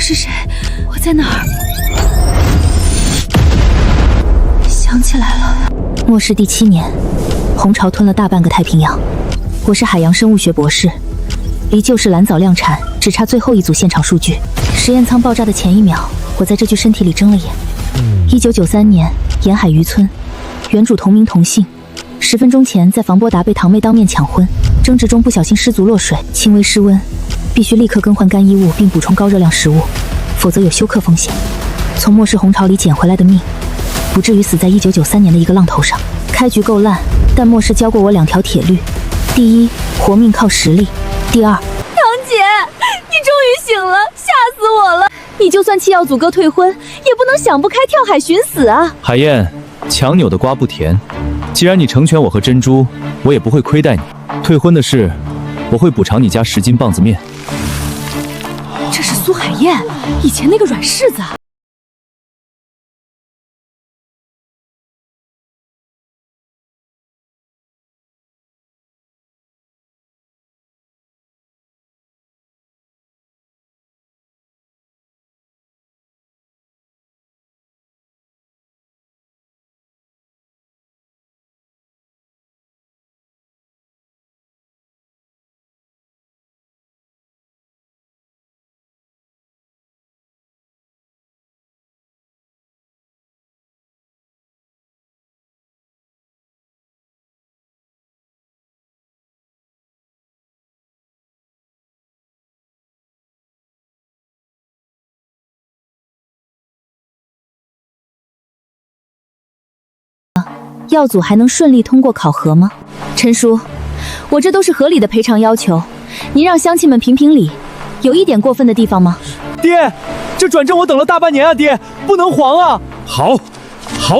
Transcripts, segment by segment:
是谁？我在哪儿？想起来了，末世第7年，红潮吞了大半个太平洋。我是海洋生物学博士，离救世蓝藻量产只差最后一组现场数据。实验舱爆炸的前1秒，我在这具身体里睁了眼。1993年，沿海渔村，原主同名同姓。10分钟前在防波达被堂妹当面抢婚，争执中不小心失足落水，轻微失温，必须立刻更换干衣物并补充高热量食物，否则有休克风险。从末世红潮里捡回来的命，不至于死在1993年的一个浪头上。开局够烂，但末世教过我2条铁律：第一，活命靠实力；第二，堂姐，你终于醒了，吓死我了！你就算气要祖哥退婚，也不能想不开跳海寻死啊！海燕，强扭的瓜不甜。既然你成全我和珍珠，我也不会亏待你。退婚的事，我会补偿你家10斤棒子面。这是苏海燕，以前那个软柿子。药组还能顺利通过考核吗？陈叔，我这都是合理的赔偿要求，您让乡亲们评评理，有一点过分的地方吗？爹，这转正我等了大半年啊，爹，不能黄啊！好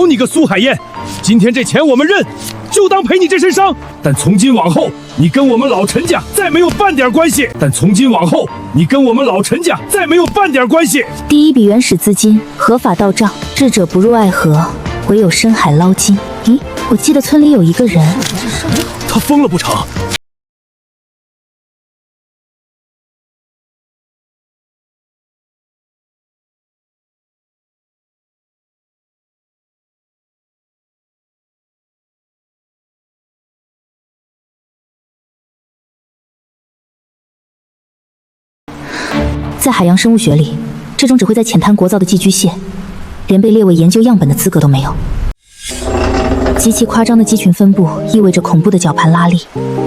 你个苏海燕，今天这钱我们认，就当赔你这身伤。但从今往后，你跟我们老陈家再没有半点关系。第一笔原始资金合法到账，智者不入爱河，唯有深海捞金。咦，我记得村里有一个人，他疯了不成？在海洋生物学里，这种只会在浅滩国造的寄居蟹，连被列为研究样本的资格都没有。极其夸张的肌群分布意味着恐怖的绞盘拉力，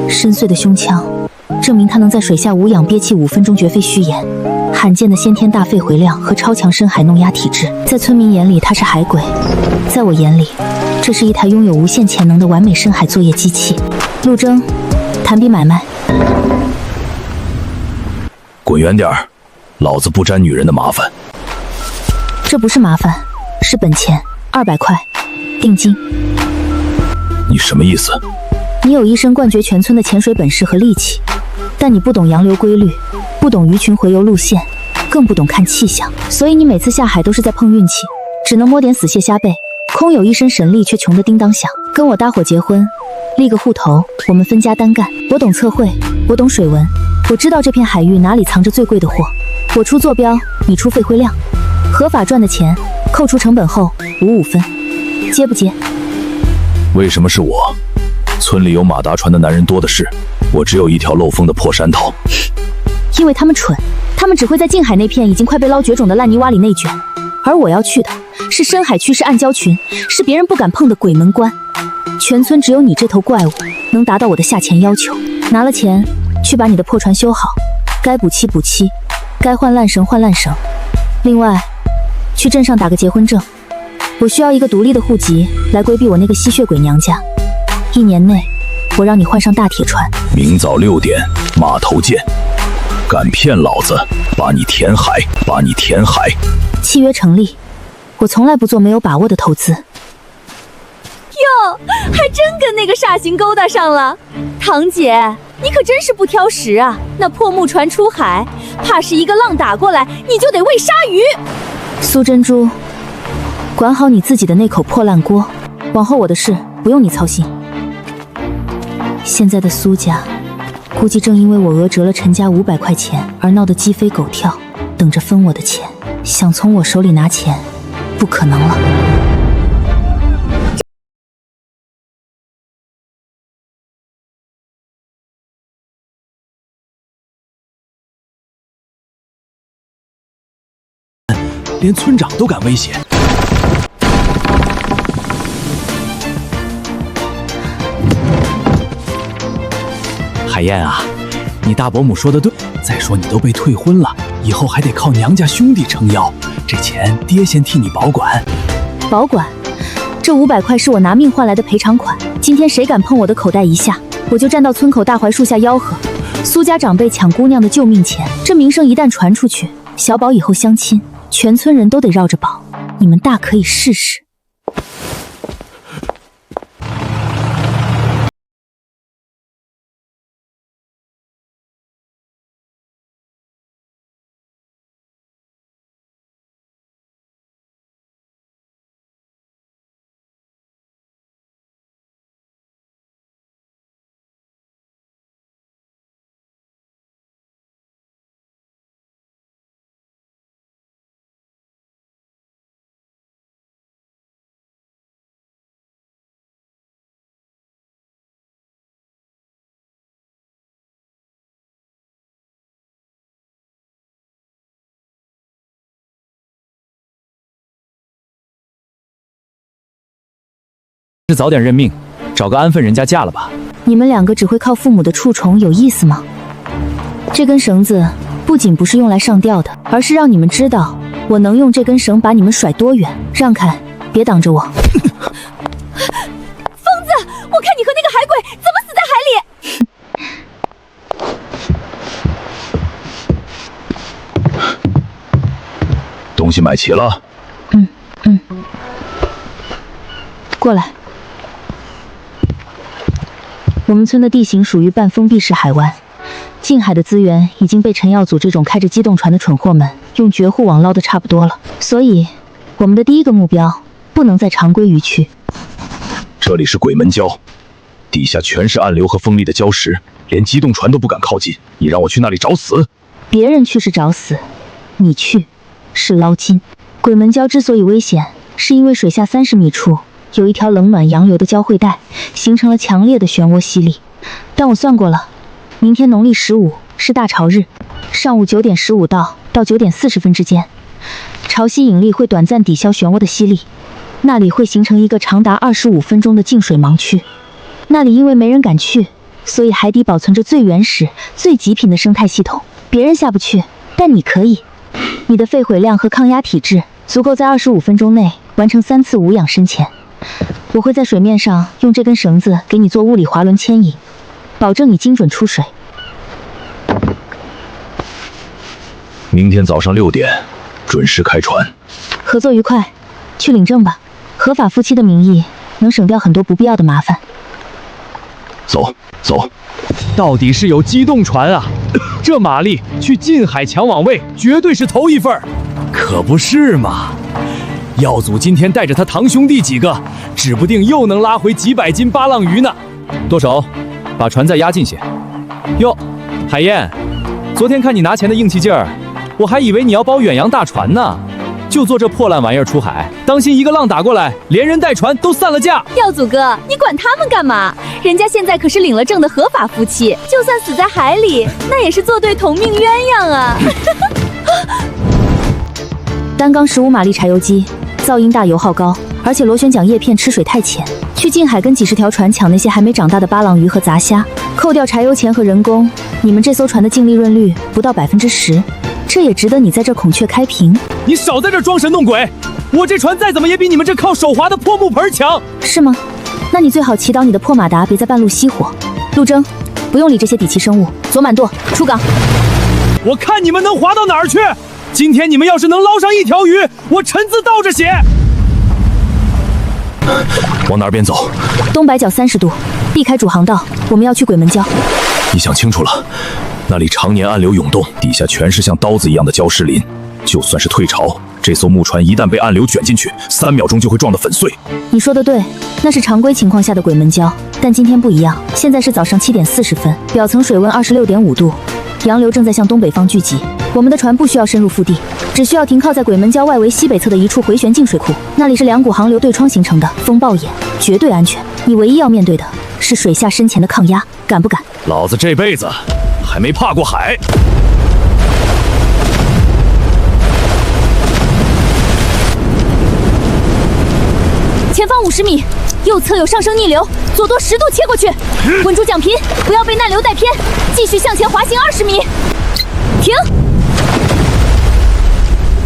深邃的胸腔证明它能在水下无氧憋气5分钟绝非虚言。罕见的先天大肺回量和超强深海弄压体质，在村民眼里它是海鬼，在我眼里，这是一台拥有无限潜能的完美深海作业机器。陆征，谈笔买卖。滚远点儿，老子不沾女人的麻烦。这不是麻烦，是本钱，200块，定金。你什么意思？你有一身冠绝全村的潜水本事和力气，但你不懂洋流规律，不懂鱼群回游路线，更不懂看气象，所以你每次下海都是在碰运气，只能摸点死蟹虾贝，空有一身神力却穷得叮当响。跟我搭伙结婚，立个户头，我们分家单干。我懂测绘，我懂水文，我知道这片海域哪里藏着最贵的货。我出坐标，你出废灰量，合法赚的钱扣除成本后55分，接不接？为什么是我？村里有马达船的男人多的是，我只有一条漏风的破山头。因为他们蠢，他们只会在近海那片已经快被捞绝种的烂泥洼里内卷，而我要去的是深海区，是暗礁群，是别人不敢碰的鬼门关。全村只有你这头怪物能达到我的下潜要求。拿了钱去把你的破船修好，该补漆补漆，该换烂绳换烂绳。另外，去镇上打个结婚证，我需要一个独立的户籍来规避我那个吸血鬼娘家。1年内，我让你换上大铁船。明早6点，码头见。敢骗老子，把你填海，把你填海。契约成立，我从来不做没有把握的投资。哟，还真跟那个煞星勾搭上了。堂姐，你可真是不挑食啊！那破木船出海，怕是一个浪打过来，你就得喂鲨鱼。苏珍珠，管好你自己的那口破烂锅，往后我的事不用你操心。现在的苏家，估计正因为我讹折了陈家500块钱而闹得鸡飞狗跳。等着分我的钱，想从我手里拿钱，不可能了。连村长都敢威胁。海燕啊，你大伯母说的对。再说你都被退婚了，以后还得靠娘家兄弟撑腰，这钱爹先替你保管。保管？这500块是我拿命换来的赔偿款。今天谁敢碰我的口袋一下，我就站到村口大槐树下吆喝：苏家长辈抢姑娘的救命钱！这名声一旦传出去，小宝以后相亲，全村人都得绕着宝。你们大可以试试。是早点认命，找个安分人家嫁了吧。你们2个只会靠父母的触宠，有意思吗？这根绳子不仅不是用来上吊的，而是让你们知道我能用这根绳把你们甩多远。让开，别挡着我！疯子，我看你和那个海鬼怎么死在海里！东西买齐了。过来。我们村的地形属于半封闭式海湾，近海的资源已经被陈耀祖这种开着机动船的蠢货们用绝户网捞得差不多了，所以我们的第一个目标不能再常规渔区。这里是鬼门礁，底下全是暗流和锋利的礁石，连机动船都不敢靠近。你让我去那里找死？别人去是找死，你去是捞金。鬼门礁之所以危险，是因为水下30米处有一条冷暖洋流的交汇带，形成了强烈的漩涡吸力。但我算过了，明天农历15是大潮日，上午9点15到9点40分之间，潮汐引力会短暂抵消漩涡的吸力，那里会形成一个长达25分钟的静水盲区。那里因为没人敢去，所以海底保存着最原始、最极品的生态系统，别人下不去，但你可以。你的肺毁量和抗压体质足够在25分钟内完成3次无氧深潜。我会在水面上用这根绳子给你做物理滑轮牵引，保证你精准出水。明天早上6点准时开船。合作愉快，去领证吧。合法夫妻的名义能省掉很多不必要的麻烦。走。到底是有机动船啊！这马力去近海抢网位，绝对是头一份。可不是嘛！耀祖今天带着他堂兄弟几个，指不定又能拉回几百斤巴浪鱼呢。舵手，把船再压近些。哟，海燕，昨天看你拿钱的硬气劲儿，我还以为你要包远洋大船呢。就做这破烂玩意儿出海，当心一个浪打过来，连人带船都散了架。耀祖哥，你管他们干嘛？人家现在可是领了证的合法夫妻，就算死在海里，那也是作对同命鸳鸯啊！单缸15马力柴油机，噪音大，油耗高，而且螺旋桨叶片吃水太浅。去近海跟几10条船抢那些还没长大的巴浪鱼和杂虾，扣掉柴油钱和人工，你们这艘船的净利润率不到10%，这也值得你在这孔雀开屏。你少在这装神弄鬼！我这船再怎么也比你们这靠手划的破木盆强，是吗？那你最好祈祷你的破马达别在半路熄火。陆征，不用理这些底气生物，左满舵，出港。我看你们能划到哪儿去！今天你们要是能捞上1条鱼，我陈字倒着写。往哪边走？东北角30度，避开主航道，我们要去鬼门礁。你想清楚了，那里常年暗流涌动，底下全是像刀子一样的礁石林。就算是退潮，这艘木船一旦被暗流卷进去，3秒钟就会撞得粉碎。你说的对，那是常规情况下的鬼门礁，但今天不一样。现在是早上7点40分，表层水温26.5度，洋流正在向东北方聚集，我们的船不需要深入腹地，只需要停靠在鬼门礁外围西北侧的一处回旋进水库，那里是两股航流对窗形成的风暴眼，绝对安全。你唯一要面对的是水下深潜的抗压，敢不敢？老子这辈子还没怕过海。前方50米，右侧有上升逆流，左舵10度切过去，稳住桨频，不要被难流带偏，继续向前滑行20米。停！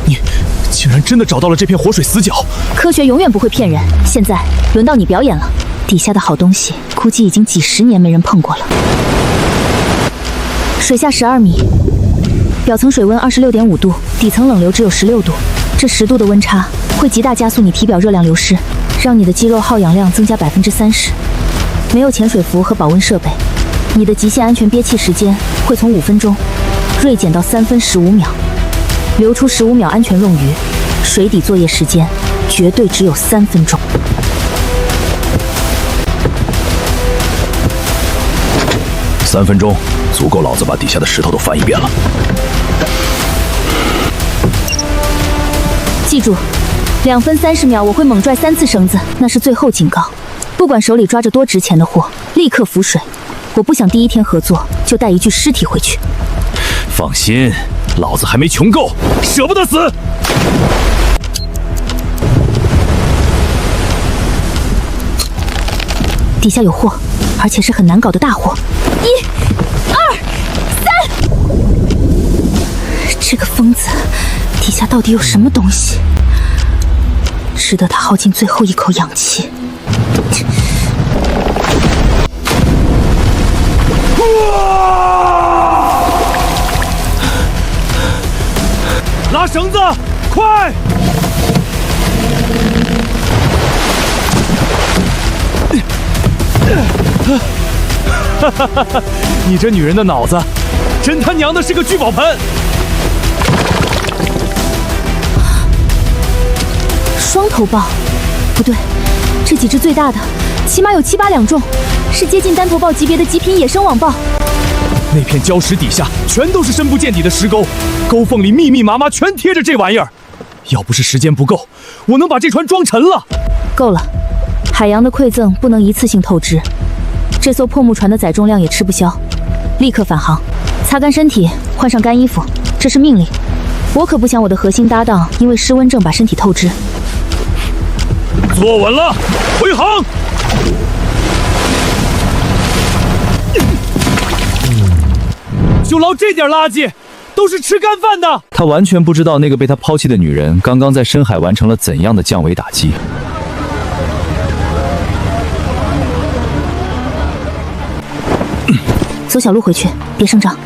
你竟然真的找到了这片活水死角！科学永远不会骗人。现在轮到你表演了，底下的好东西估计已经几10年没人碰过了。水下12米，表层水温26.5度，底层冷流只有16度，这10度的温差会极大加速你体表热量流失，让你的肌肉耗氧量增加30%。没有潜水服和保温设备，你的极限安全憋气时间会从5分钟锐减到3分15秒，留出15秒安全冗余。水底作业时间绝对只有3分钟。3分钟足够老子把底下的石头都翻一遍了。记住，2分30秒我会猛拽3次绳子，那是最后警告。不管手里抓着多值钱的货，立刻浮水。我不想第一天合作就带一具尸体回去。放心，老子还没穷够，舍不得死。底下有货，而且是很难搞的大货。1、2、3，这个疯子底下到底有什么东西，值得他耗尽最后一口氧气？拉绳子，快！哈哈哈哈！你这女人的脑子，真他娘的是个聚宝盆！双头豹，不对，这几只最大的，起码有7、8两重，是接近单头豹级别的极品野生网豹。那片礁石底下全都是深不见底的石沟，沟缝里密密麻麻全贴着这玩意儿。要不是时间不够，我能把这船装沉了。够了，海洋的馈赠不能一次性透支。这艘破木船的载重量也吃不消，立刻返航，擦干身体，换上干衣服，这是命令。我可不想我的核心搭档因为失温症把身体透支。坐稳了，回航！就捞这点垃圾，都是吃干饭的。他完全不知道那个被他抛弃的女人刚刚在深海完成了怎样的降维打击。走小路回去，别声张。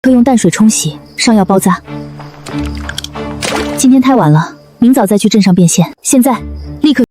可用淡水冲洗，上药包扎。今天太晚了，明早再去镇上变现。现在，立刻。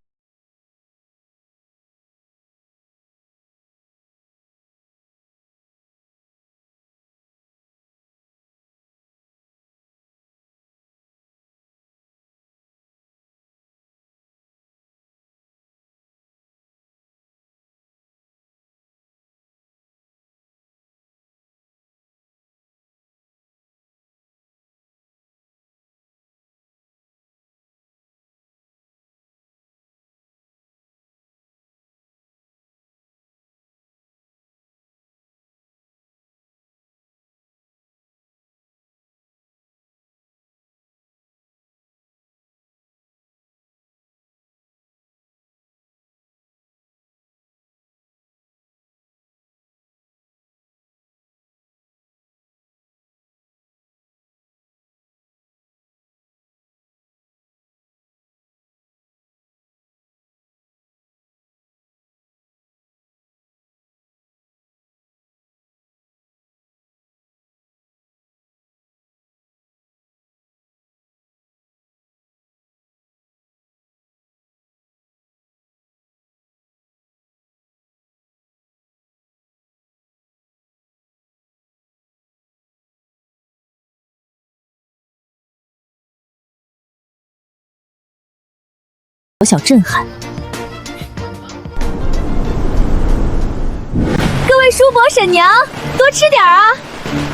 小震撼。各位叔伯婶娘，多吃点啊！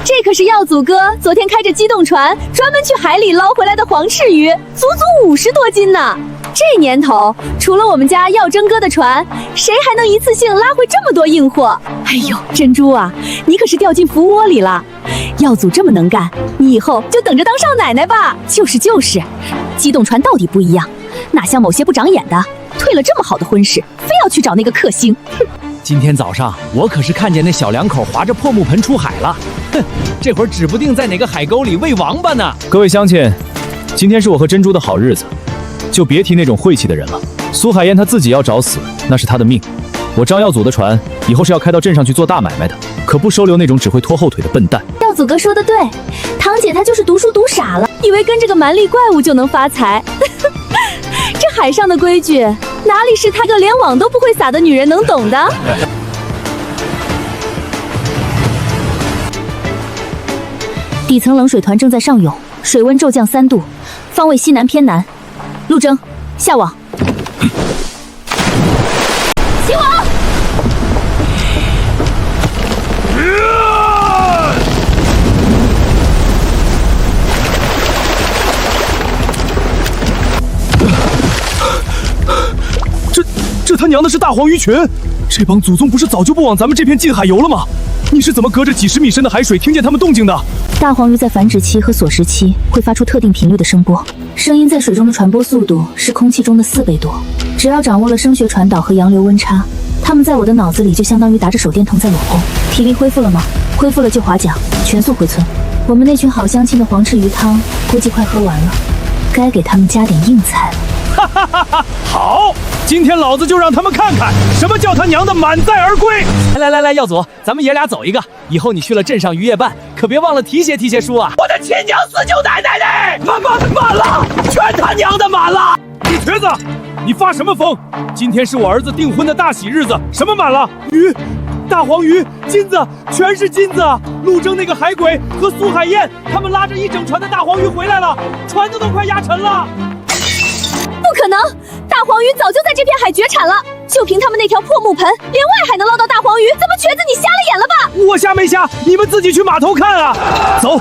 这可是耀祖哥昨天开着机动船专门去海里捞回来的黄翅鱼，足足50多斤呢。这年头，除了我们家耀征哥的船，谁还能一次性拉回这么多硬货？哎呦，珍珠啊，你可是掉进福窝里了。耀祖这么能干，你以后就等着当少奶奶吧。就是，机动船到底不一样。哪像某些不长眼的，退了这么好的婚事，非要去找那个克星。今天早上我可是看见那小两口划着破木盆出海了，哼，这会儿指不定在哪个海沟里喂王八呢。各位乡亲，今天是我和珍珠的好日子，就别提那种晦气的人了。苏海燕她自己要找死，那是她的命。我张耀祖的船以后是要开到镇上去做大买卖的，可不收留那种只会拖后腿的笨蛋。耀祖哥说的对，堂姐她就是读书读傻了，以为跟这个蛮力怪物就能发财。这海上的规矩，哪里是她个连网都不会撒的女人能懂的？底层冷水团正在上涌，水温骤降3度，方位西南偏南。陆征，下网。起网！这他娘的是大黄鱼群！这帮祖宗不是早就不往咱们这片近海游了吗？你是怎么隔着几十米深的海水听见他们动静的？大黄鱼在繁殖期和锁食期会发出特定频率的声波，声音在水中的传播速度是空气中的4倍多。只要掌握了声学传导和洋流温差，它们在我的脑子里就相当于打着手电筒在裸奔。体力恢复了吗？恢复了就划桨，全速回村。我们那群好相亲的黄翅鱼汤估计快喝完了，该给他们加点硬菜了。哈哈哈哈！好，今天老子就让他们看看什么叫他娘的满载而归！来，耀祖，咱们爷俩走一个。以后你去了镇上渔业办，可别忘了提携叔啊！我的亲娘4舅奶奶嘞！满了，全他娘的满了！你瘸子，你发什么疯？今天是我儿子订婚的大喜日子，什么满了？鱼，大黄鱼，金子，全是金子！陆征那个海鬼和苏海燕，他们拉着一整船的大黄鱼回来了，船子都快压沉了。不可能，大黄鱼早就在这片海绝产了。就凭他们那条破木盆，连外海能捞到大黄鱼，怎么瘸子你瞎了眼了吧？我瞎没瞎？你们自己去码头看啊！走，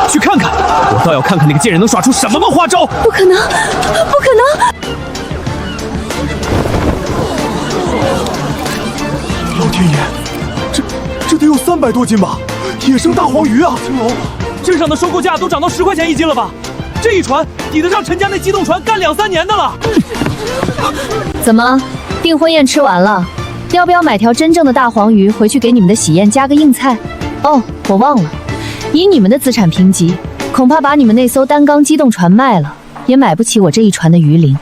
去看看。我倒要看看那个贱人能耍出什么花招。不可能，不可能！老天爷，这得有300多斤吧？野生大黄鱼啊！青龙，镇上的收购价都涨到10块钱1斤了吧？这一船抵得上陈家那机动船干2、3年的了。怎么，订婚宴吃完了？要不要买条真正的大黄鱼回去给你们的喜宴加个硬菜？哦，我忘了，以你们的资产评级，恐怕把你们那艘单缸机动船卖了，也买不起我这一船的鱼鳞。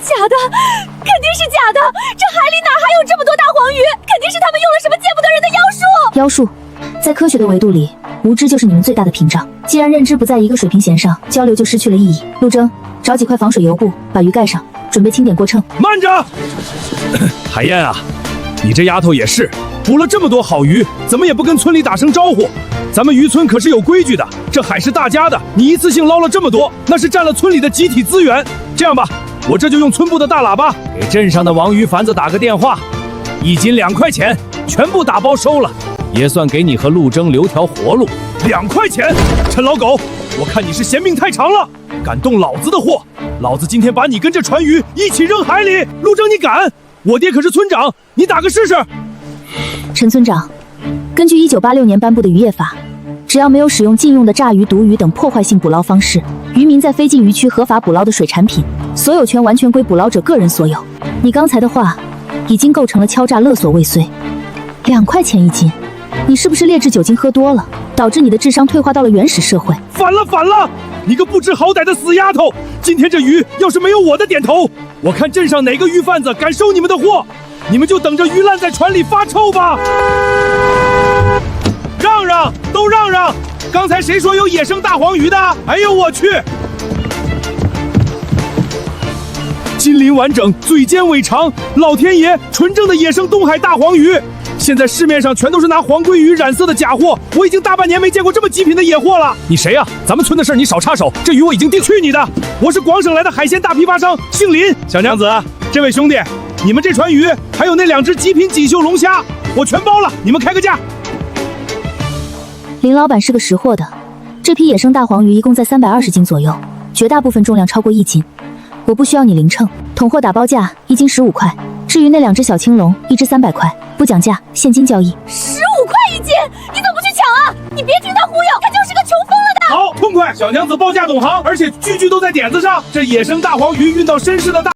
假的，肯定是假的！这海里哪还有这么多大黄鱼？肯定是他们用了什么见不得人的妖术！妖术，在科学的维度里，无知就是你们最大的屏障。既然认知不在一个水平线上，交流就失去了意义。陆征，找几块防水油布，把鱼盖上，准备清点过秤。慢着，海燕啊，你这丫头也是，捕了这么多好鱼，怎么也不跟村里打声招呼？咱们渔村可是有规矩的，这海是大家的，你一次性捞了这么多，那是占了村里的集体资源。这样吧，我这就用村部的大喇叭给镇上的王鱼贩子打个电话，1斤2块钱，全部打包收了，也算给你和陆征留条活路。2块钱，陈老狗，我看你是嫌命太长了，敢动老子的货，老子今天把你跟这船鱼一起扔海里。陆征，你敢？我爹可是村长，你打个试试。陈村长，根据1986年颁布的渔业法，只要没有使用禁用的炸鱼、毒鱼等破坏性捕捞方式，渔民在非禁渔区合法捕捞的水产品，所有权完全归捕捞者个人所有。你刚才的话，已经构成了敲诈勒索未遂。2块钱1斤，你是不是劣质酒精喝多了，导致你的智商退化到了原始社会？反了反了！你个不知好歹的死丫头！今天这鱼要是没有我的点头，我看镇上哪个鱼贩子敢收你们的货，你们就等着鱼烂在船里发臭吧！让让，都让让！刚才谁说有野生大黄鱼的？哎呦我去！筋鳞完整，嘴尖尾长，老天爷，纯正的野生东海大黄鱼！现在市面上全都是拿黄鲑鱼染色的假货，我已经大半年没见过这么极品的野货了。你谁呀？咱们村的事你少插手，这鱼我已经定。去你的！我是广省来的海鲜大批发商，姓林。小娘子，这位兄弟，你们这船鱼还有那2只极品锦绣龙虾，我全包了，你们开个价。林老板是个识货的，这批野生大黄鱼一共在320斤左右，绝大部分重量超过1斤。我不需要你零秤，统货打包价1斤15块。至于那2只小青龙，1只300块，不讲价，现金交易。15块1斤，你怎么不去抢啊？你别听他忽悠，他就是个穷疯了的。好，痛快！小娘子报价懂行，而且句句都在点子上。这野生大黄鱼运到绅士的大。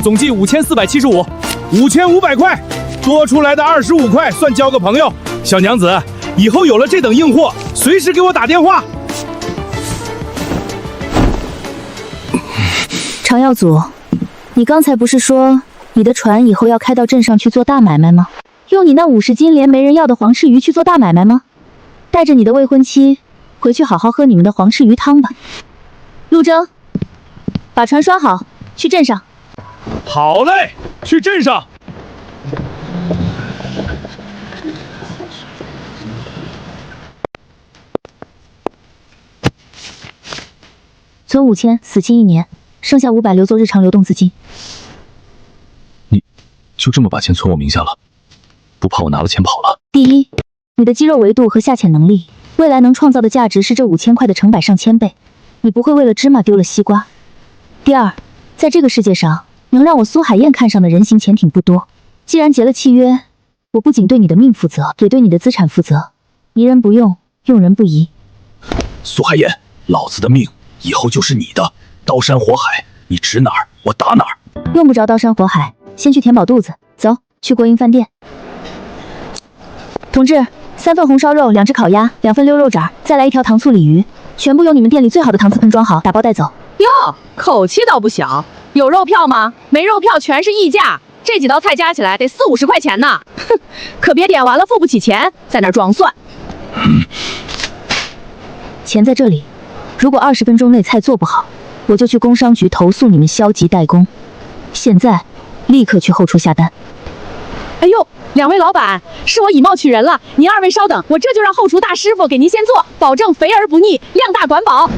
总计5475，5500块，多出来的25块算交个朋友。小娘子，以后有了这等硬货，随时给我打电话。常耀祖，你刚才不是说你的船以后要开到镇上去做大买卖吗？用你那50斤连没人要的黄翅鱼去做大买卖吗？带着你的未婚妻回去好好喝你们的黄翅鱼汤吧。陆征，把船拴好，去镇上。好嘞，去镇上。存5000，死期1年，剩下500留作日常流动资金。你就这么把钱存我名下了？不怕我拿了钱跑了？第一，你的肌肉维度和下潜能力，未来能创造的价值是这5000块的成百上千倍，你不会为了芝麻丢了西瓜。第二，在这个世界上，能让我苏海燕看上的人形潜艇不多。既然结了契约，我不仅对你的命负责，也对你的资产负责。疑人不用，用人不疑。苏海燕，老子的命以后就是你的，刀山火海，你指哪儿我打哪儿。用不着刀山火海，先去填饱肚子。走，去国营饭店。同志，3份红烧肉，2只烤鸭，2份溜肉盏，再来1条糖醋鲤鱼，全部用你们店里最好的搪瓷盆装好，打包带走。哟，口气倒不小。有肉票吗？没肉票全是溢价，这几道菜加起来得40-50块钱呢。哼，可别点完了付不起钱，在那儿装蒜。钱在这里，如果20分钟内菜做不好，我就去工商局投诉你们消极怠工。现在，立刻去后厨下单。哎呦，2位老板，是我以貌取人了，您2位稍等，我这就让后厨大师傅给您先做，保证肥而不腻，量大管饱。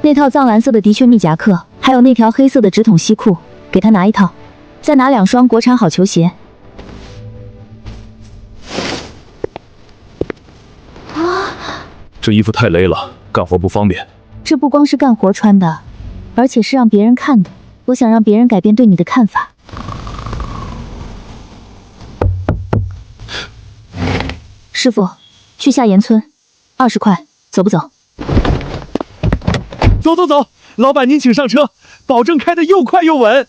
那套藏蓝色的的确密夹克，还有那条黑色的直筒西裤，给他拿1套，再拿2双国产好球鞋。这衣服太勒了，干活不方便。这不光是干活穿的，而且是让别人看的。我想让别人改变对你的看法。师傅，去下岩村，20块，走不走？走走走，老板您请上车，保证开得又快又稳。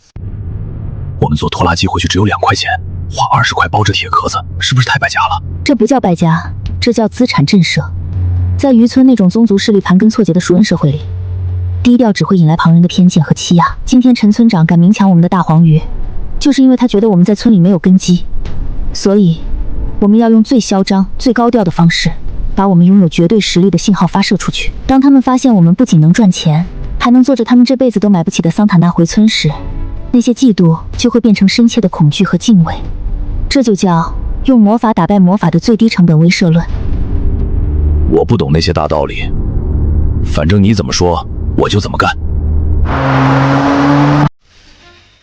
我们坐拖拉机回去只有2块钱，花20块包着铁壳子，是不是太败家了？这不叫败家，这叫资产震慑。在渔村那种宗族势力盘根错节的熟人社会里，低调只会引来旁人的偏见和欺压。今天陈村长敢明抢我们的大黄鱼，就是因为他觉得我们在村里没有根基，所以我们要用最嚣张、最高调的方式，把我们拥有绝对实力的信号发射出去。当他们发现我们不仅能赚钱，还能做着他们这辈子都买不起的桑塔纳回村时，那些嫉妒就会变成深切的恐惧和敬畏。这就叫用魔法打败魔法的最低成本威慑论。我不懂那些大道理，反正你怎么说我就怎么干。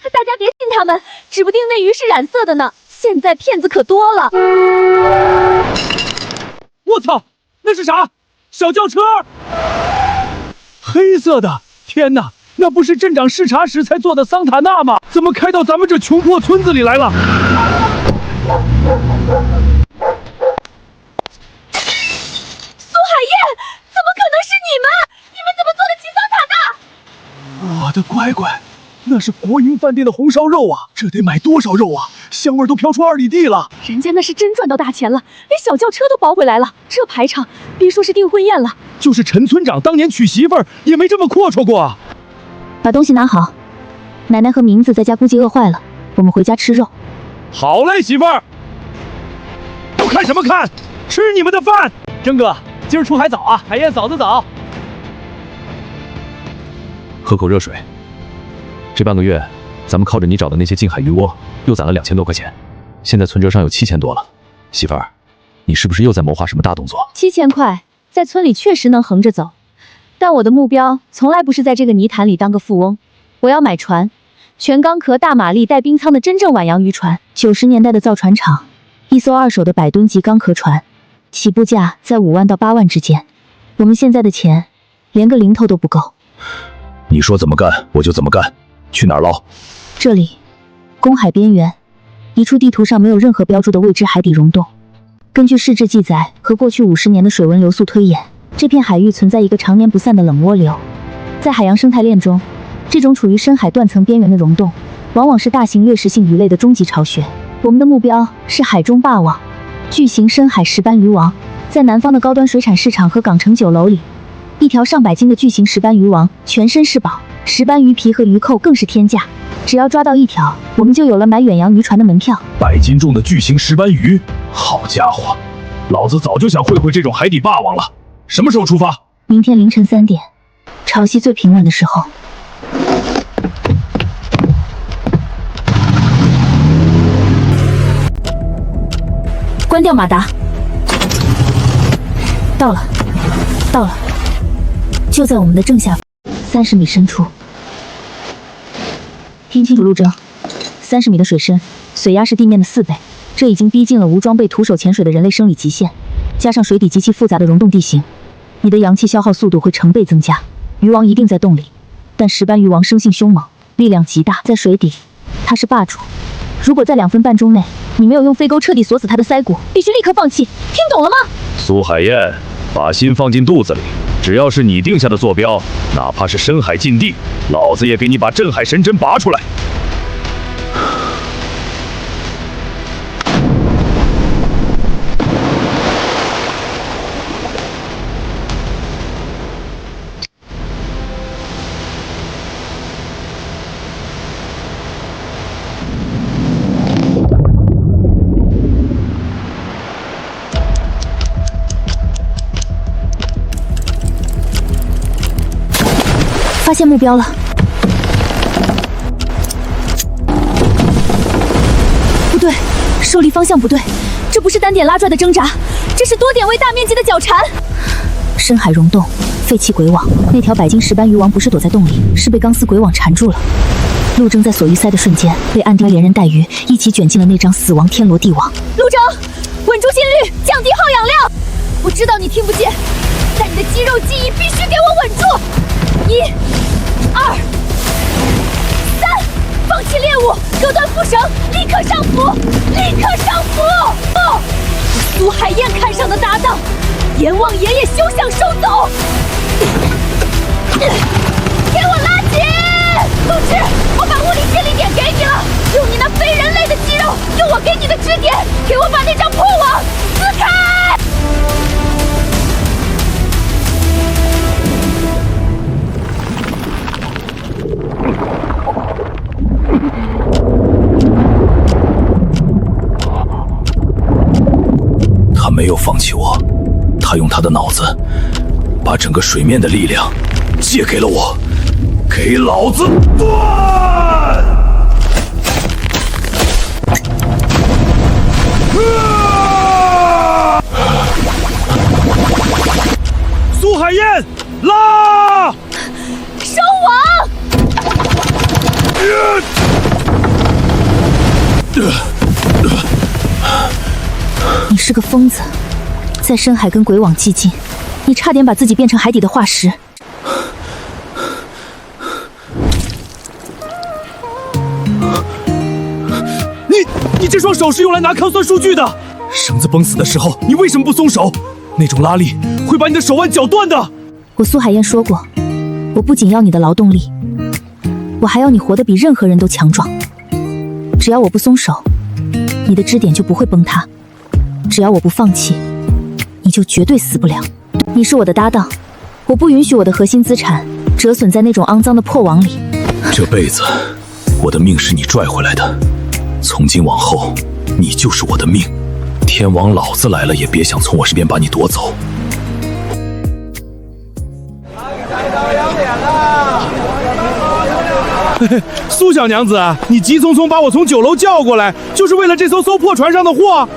大家别信他们，指不定那鱼是染色的呢。现在骗子可多了。我操，那是啥？小轿车？黑色的！天哪，那不是镇长视察时才做的桑塔纳吗？怎么开到咱们这穷破村子里来了？苏海燕，怎么可能是你们？你们怎么做得起桑塔纳？我的乖乖，那是国营饭店的红烧肉啊！这得买多少肉啊？香味都飘出2里地了。人家那是真赚到大钱了，连小轿车都包回来了。这排场，别说是订婚宴了，就是陈村长当年娶媳妇儿也没这么阔绰过啊！把东西拿好，奶奶和明子在家估计饿坏了，我们回家吃肉。好嘞，媳妇儿。都看什么看？吃你们的饭！征哥，今儿出海早啊，海燕嫂子早。喝口热水。这半个月，咱们靠着你找的那些近海鱼窝，又攒了2000多块钱，现在存折上有7000多了。媳妇儿，你是不是又在谋划什么大动作？7000块在村里确实能横着走，但我的目标从来不是在这个泥潭里当个富翁。我要买船，全钢壳、大马力、带冰舱的真正晚洋渔船。90年代的造船厂，一艘2手的100吨级钢壳船，起步价在5万到8万之间。我们现在的钱，连个零头都不够。你说怎么干，我就怎么干。去哪儿捞？这里，公海边缘，一处地图上没有任何标注的未知海底溶洞。根据市志记载和过去50年的水温流速推演，这片海域存在一个常年不散的冷涡流。在海洋生态链中，这种处于深海断层边缘的溶洞，往往是大型掠食性鱼类的终极巢穴。我们的目标是海中霸王——巨型深海石斑鱼王。在南方的高端水产市场和港城酒楼里，一条上百斤的巨型石斑鱼王全身是宝，石斑鱼皮和鱼扣更是天价。只要抓到一条，我们就有了买远洋渔船的门票。100斤重的巨型石斑鱼，好家伙，老子早就想会会这种海底霸王了。什么时候出发？明天凌晨3点，潮汐最平稳的时候。关掉马达。到了，到了，就在我们的正下方30米深处。听清楚路征，30米的水深，水压是地面的4倍，这已经逼近了无装备徒手潜水的人类生理极限。加上水底极其复杂的溶洞地形，你的氧气消耗速度会成倍增加。鱼王一定在洞里，但石斑鱼王生性凶猛，力量极大，在水底，它是霸主。如果在2分半钟内你没有用飞钩彻底锁死它的腮骨，必须立刻放弃。听懂了吗？苏海燕，把心放进肚子里，只要是你定下的坐标，哪怕是深海禁地，老子也给你把镇海神针拔出来。发现目标了。不对，受力方向不对，这不是单点拉拽的挣扎，这是多点位大面积的绞缠。深海溶洞，废弃鬼网，那条100斤石斑鱼王不是躲在洞里，是被钢丝鬼网缠住了。陆征在锁鱼鳃的瞬间，被暗丁连人带鱼一起卷进了那张死亡天罗地网。陆征，稳住心率，降低耗氧量。我知道你听不见，但你的肌肉记忆必须给我稳住。1、2、3，放弃猎物，割断缚绳，立刻上浮，立刻上浮！哦，苏海燕看上的搭档，阎王爷爷休想收走！给我拉紧！陆之，我把物理接力点给你了，用你那非人类的肌肉，用我给你的支点，给我把那张破网撕开！没有放弃我，他用他的脑子把整个水面的力量借给了我，给老子断！苏海燕，拉！收网！你是个疯子，在深海跟鬼网激进，你差点把自己变成海底的化石。你这双手是用来拿抗酸数据的。绳子绷死的时候，你为什么不松手？那种拉力会把你的手腕绞断的。我苏海燕说过，我不仅要你的劳动力，我还要你活得比任何人都强壮。只要我不松手，你的支点就不会崩塌；只要我不放弃，你就绝对死不了。你是我的搭档，我不允许我的核心资产折损在那种肮脏的破网里。这辈子，我的命是你拽回来的，从今往后，你就是我的命。天王老子来了也别想从我身边把你夺走。苏小娘子，你急匆匆把我从9楼叫过来，就是为了这艘破船上的货？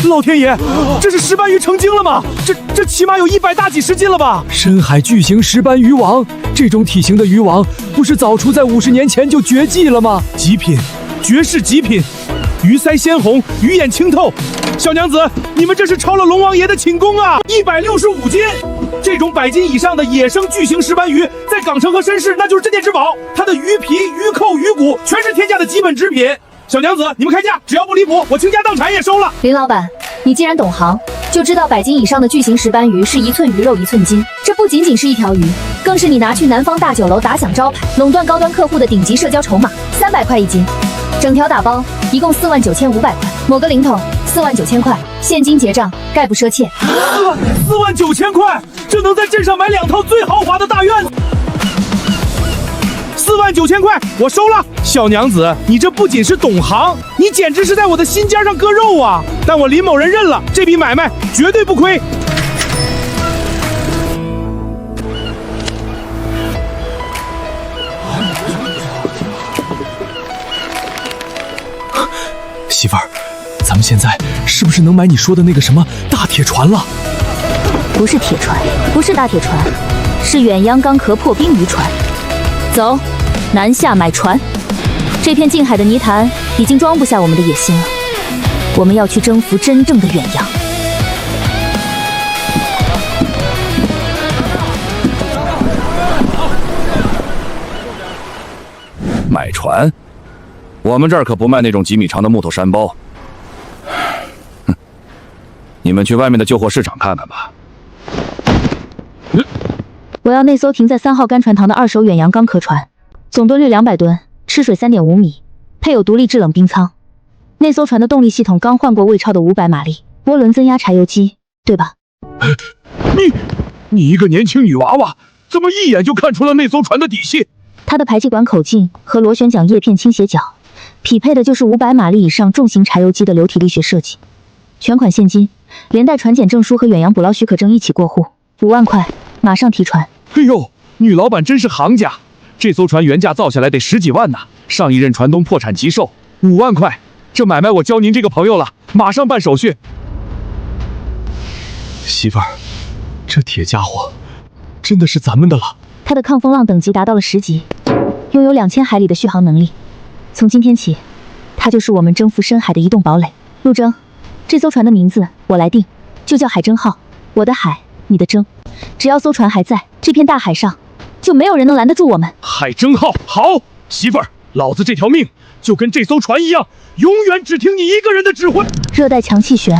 老天爷，这是石斑鱼成精了吗？这起码有100大几十斤了吧？深海巨型石斑鱼王，这种体型的鱼王，不是早出在50年前就绝迹了吗？极品，绝世极品，鱼鳃鲜红，鱼眼清透。小娘子，你们这是抄了龙王爷的寝宫啊！165斤，这种100斤以上的野生巨型石斑鱼，在港城和深市那就是镇店之宝。它的鱼皮、鱼扣、鱼骨，全是天价的基本制品。小娘子，你们开价，只要不离谱，我倾家荡产也收了。林老板，你既然懂行，就知道100斤以上的巨型石斑鱼是1寸鱼肉1寸金。这不仅仅是一条鱼，更是你拿去南方大酒楼打响招牌、垄断高端客户的顶级社交筹码。300块1斤，整条打包，一共49500块，某个零头49000块，现金结账，概不赊欠。49000块，这能在镇上买2套最豪华的大院子。49000块，我收了。小娘子，你这不仅是懂行，你简直是在我的心尖上割肉啊！但我林某人认了，这笔买卖绝对不亏。媳妇儿，咱们现在是不是能买你说的那个什么大铁船了？不是铁船，不是大铁船，是远洋钢壳破冰渔船。走，南下买船。这片近海的泥潭已经装不下我们的野心了，我们要去征服真正的远洋。买船？我们这儿可不卖那种几米长的木头山包。哼，你们去外面的旧货市场看看吧。我要那艘停在3号干船塘的2手远洋钢壳船，总吨率200吨，吃水3.5米，配有独立制冷冰舱。那艘船的动力系统刚换过魏超的500马力涡轮增压柴油机，对吧？你一个年轻女娃娃，怎么一眼就看出了那艘船的底细？它的排气管口径和螺旋桨叶片倾斜角，匹配的就是500马力以上重型柴油机的流体力学设计。全款现金，连带船检证书和远洋捕捞许可证一起过户，5万块，马上提船。哎呦，女老板真是行家，这艘船原价造下来得10几万呢，上一任船东破产急售，5万块，这买卖我交您这个朋友了，马上办手续。媳妇儿，这铁家伙真的是咱们的了。它的抗风浪等级达到了10级，拥有2000海里的续航能力。从今天起，它就是我们征服深海的移动堡垒。陆征，这艘船的名字我来定，就叫海征号。我的海，你的征，只要艘船还在这片大海上，就没有人能拦得住我们。海征号，好，媳妇儿，老子这条命就跟这艘船一样，永远只听你一个人的指挥。热带强气旋，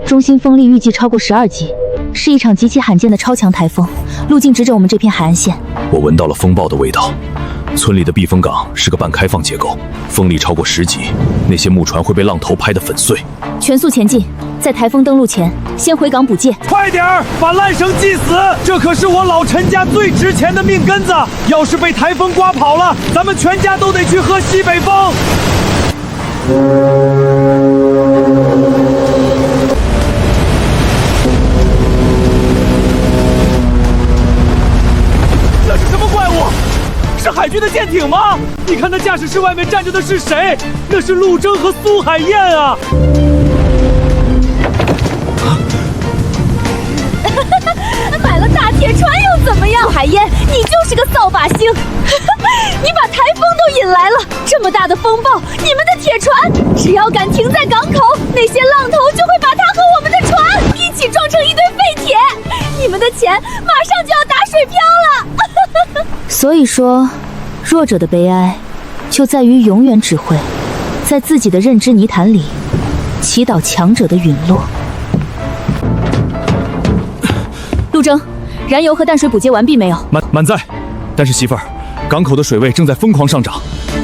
中心风力预计超过12级，是一场极其罕见的超强台风，路径直着我们这片海岸线。我闻到了风暴的味道。村里的避风港是个半开放结构，风力超过10级，那些木船会被浪头拍得粉碎。全速前进，在台风登陆前，先回港补界。快点儿，把烂绳系死！这可是我老陈家最值钱的命根子，要是被台风刮跑了，咱们全家都得去喝西北风。那是什么怪物？是海军的舰艇吗？你看那驾驶室外面站着的是谁？那是陆征和苏海燕啊！买了大铁船又怎么样？海燕，你就是个扫把星！你把台风都引来了，这么大的风暴，你们的铁船只要敢停在港口，那些浪头就会把它和我们的船一起撞成一堆废铁，你们的钱马上就要打水漂了。所以说，弱者的悲哀，就在于永远只会在自己的认知泥潭里祈祷强者的陨落。陆征，燃油和淡水补接完毕没有？满载。但是媳妇儿，港口的水位正在疯狂上涨，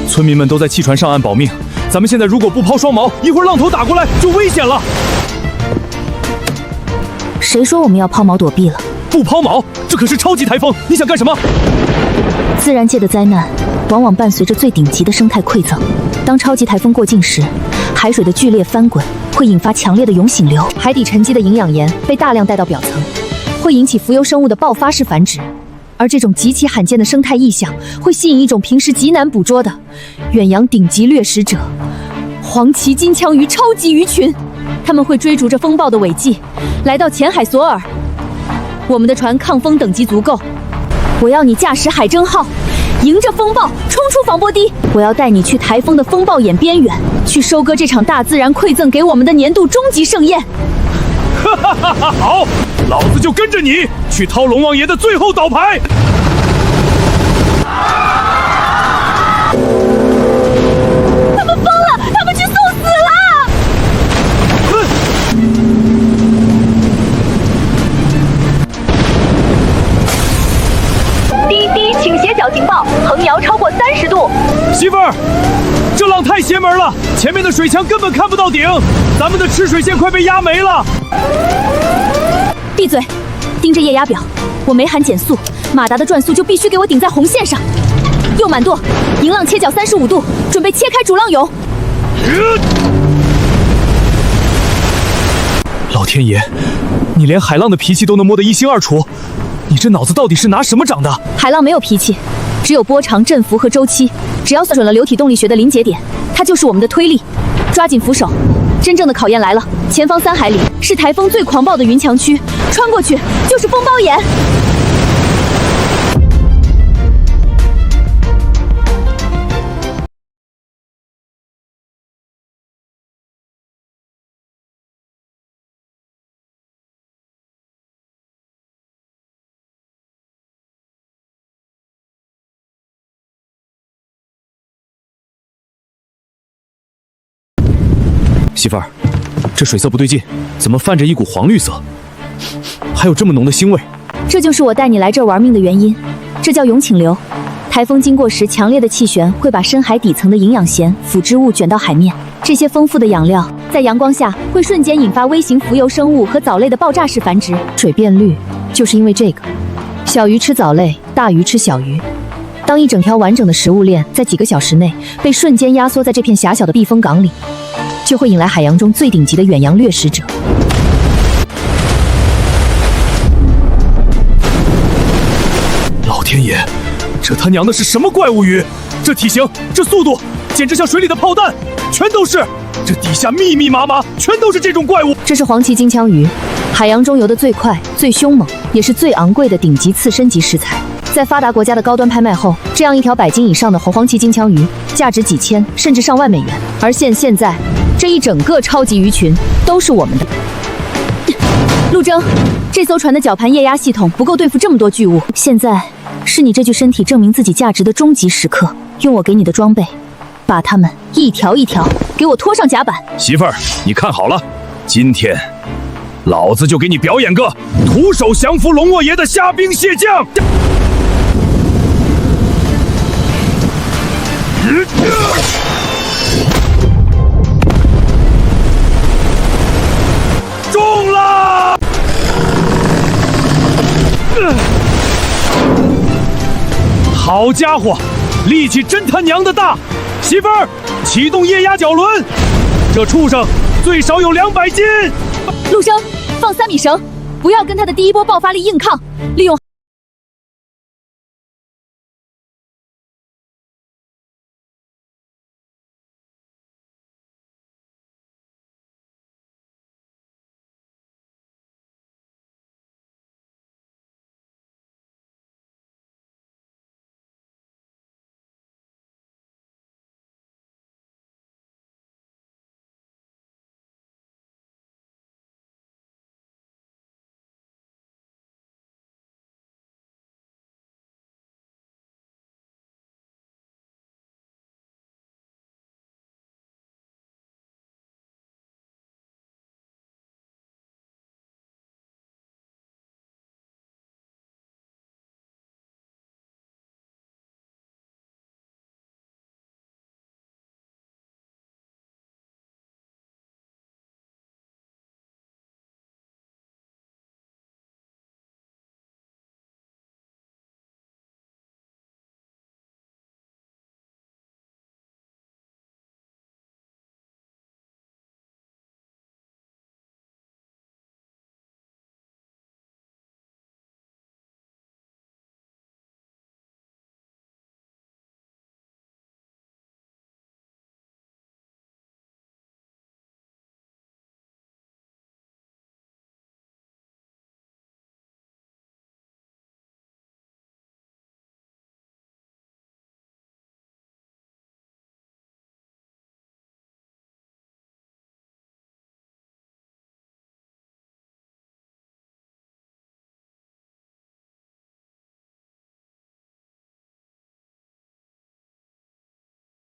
村民们都在弃船上岸保命。咱们现在如果不抛双锚，一会儿浪头打过来就危险了。谁说我们要抛锚躲避了？不抛锚，这可是超级台风，你想干什么？自然界的灾难往往伴随着最顶级的生态馈赠。当超级台风过境时，海水的剧烈翻滚会引发强烈的涌醒流，海底沉积的营养盐被大量带到表层，会引起浮游生物的爆发式繁殖。而这种极其罕见的生态异象，会吸引一种平时极难捕捉的远洋顶级掠食者——黄鳍金枪鱼超级鱼群。他们会追逐着风暴的尾迹，来到前海索尔。我们的船抗风等级足够，我要你驾驶海征号，迎着风暴冲出防波堤。我要带你去台风的风暴眼边缘，去收割这场大自然馈赠给我们的年度终极盛宴。哈哈哈哈！好，老子就跟着你去掏龙王爷的最后倒牌。他们疯了，他们去送死了！滴滴，请斜角警报，横摇超过30度。媳妇儿，这浪太邪门了，前面的水墙根本看不到顶，咱们的吃水线快被压没了。闭嘴，盯着液压表，我没喊减速，马达的转速就必须给我顶在红线上。右满舵，迎浪切角35度，准备切开主浪涌。老天爷，你连海浪的脾气都能摸得一清二楚，你这脑子到底是拿什么长的？海浪没有脾气，只有波长、振幅和周期。只要算准了流体动力学的临界点，它就是我们的推力。抓紧扶手，真正的考验来了！前方3海里是台风最狂暴的云墙区，穿过去就是风暴眼。媳妇儿，这水色不对劲，怎么泛着一股黄绿色？还有这么浓的腥味。这就是我带你来这儿玩命的原因，这叫涌请流。台风经过时，强烈的气旋会把深海底层的营养咸腐织物卷到海面，这些丰富的养料在阳光下会瞬间引发微型浮游生物和藻类的爆炸式繁殖。水变绿就是因为这个，小鱼吃藻类，大鱼吃小鱼。当一整条完整的食物链在几个小时内被瞬间压缩在这片狭小的避风港里，就会引来海洋中最顶级的远洋掠食者。老天爷，这他娘的是什么怪物鱼？这体型，这速度，简直像水里的炮弹，全都是。这底下密密麻麻，全都是这种怪物。这是黄鳍金枪鱼，海洋中游得最快、最凶猛，也是最昂贵的顶级刺身级食材。在发达国家的高端拍卖后，这样一条100斤以上的红黄鳍金枪鱼，价值几千甚至上万美元。而现在，这一整个超级鱼群都是我们的。陆征，这艘船的绞盘液压系统不够对付这么多巨物。现在是你这具身体证明自己价值的终极时刻，用我给你的装备，把它们一条一条给我拖上甲板。媳妇儿，你看好了，今天老子就给你表演个徒手降服龙沃爷的虾兵蟹将。中了！好家伙，力气真他娘的大！媳妇儿，启动液压绞轮，这畜生最少有200斤。陆生，放3米绳，不要跟他的第一波爆发力硬抗，利用。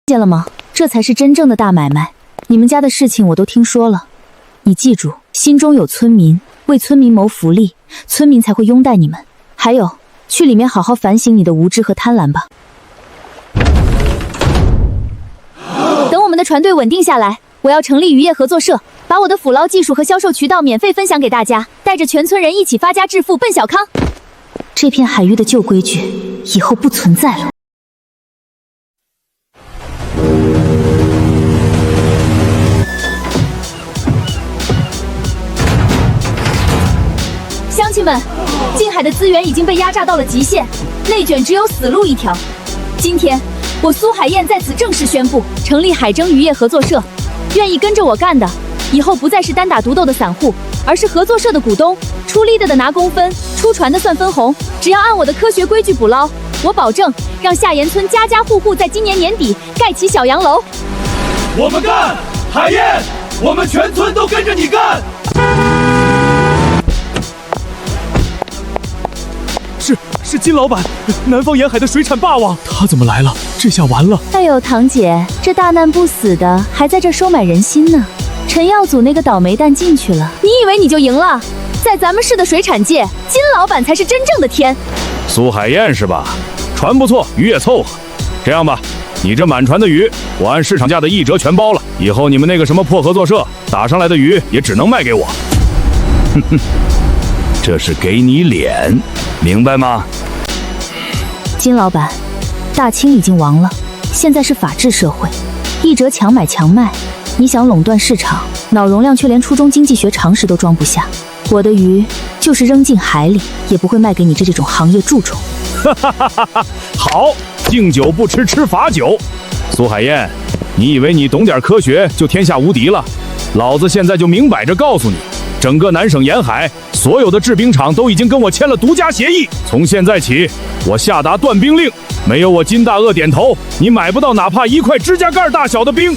见了吗？这才是真正的大买卖。你们家的事情我都听说了，你记住，心中有村民，为村民谋福利，村民才会拥戴你们。还有，去里面好好反省你的无知和贪婪吧。等我们的船队稳定下来，我要成立渔业合作社，把我的捕捞技术和销售渠道免费分享给大家，带着全村人一起发家致富，奔小康。这片海域的旧规矩以后不存在了。乡亲们，近海的资源已经被压榨到了极限，内卷只有死路一条。今天，我苏海燕在此正式宣布成立海征渔业合作社，愿意跟着我干的，以后不再是单打独斗的散户，而是合作社的股东。出leader的拿工分，出船的算分红，只要按我的科学规矩捕捞，我保证让下岩村家家户户在今年年底盖起小洋楼。我们干，海燕，我们全村都跟着你干。是金老板，南方沿海的水产霸王，他怎么来了？这下完了！哎呦，堂姐，这大难不死的还在这收买人心呢。陈耀祖那个倒霉蛋进去了，你以为你就赢了？在咱们市的水产界，金老板才是真正的天。苏海燕是吧？船不错，鱼也凑合。这样吧，你这满船的鱼，我按市场价的1折全包了。以后你们那个什么破合作社打上来的鱼，也只能卖给我。哼哼，这是给你脸，明白吗？金老板，大清已经亡了，现在是法治社会，1折强买强卖。你想垄断市场，脑容量却连初中经济学常识都装不下。我的鱼就是扔进海里，也不会卖给你这种行业蛀虫。哈哈哈哈哈！好，敬酒不吃吃罚酒。苏海燕，你以为你懂点科学就天下无敌了？老子现在就明摆着告诉你，整个南省沿海所有的制冰厂都已经跟我签了独家协议。从现在起，我下达断冰令，没有我金大鳄点头，你买不到哪怕1块指甲盖大小的冰。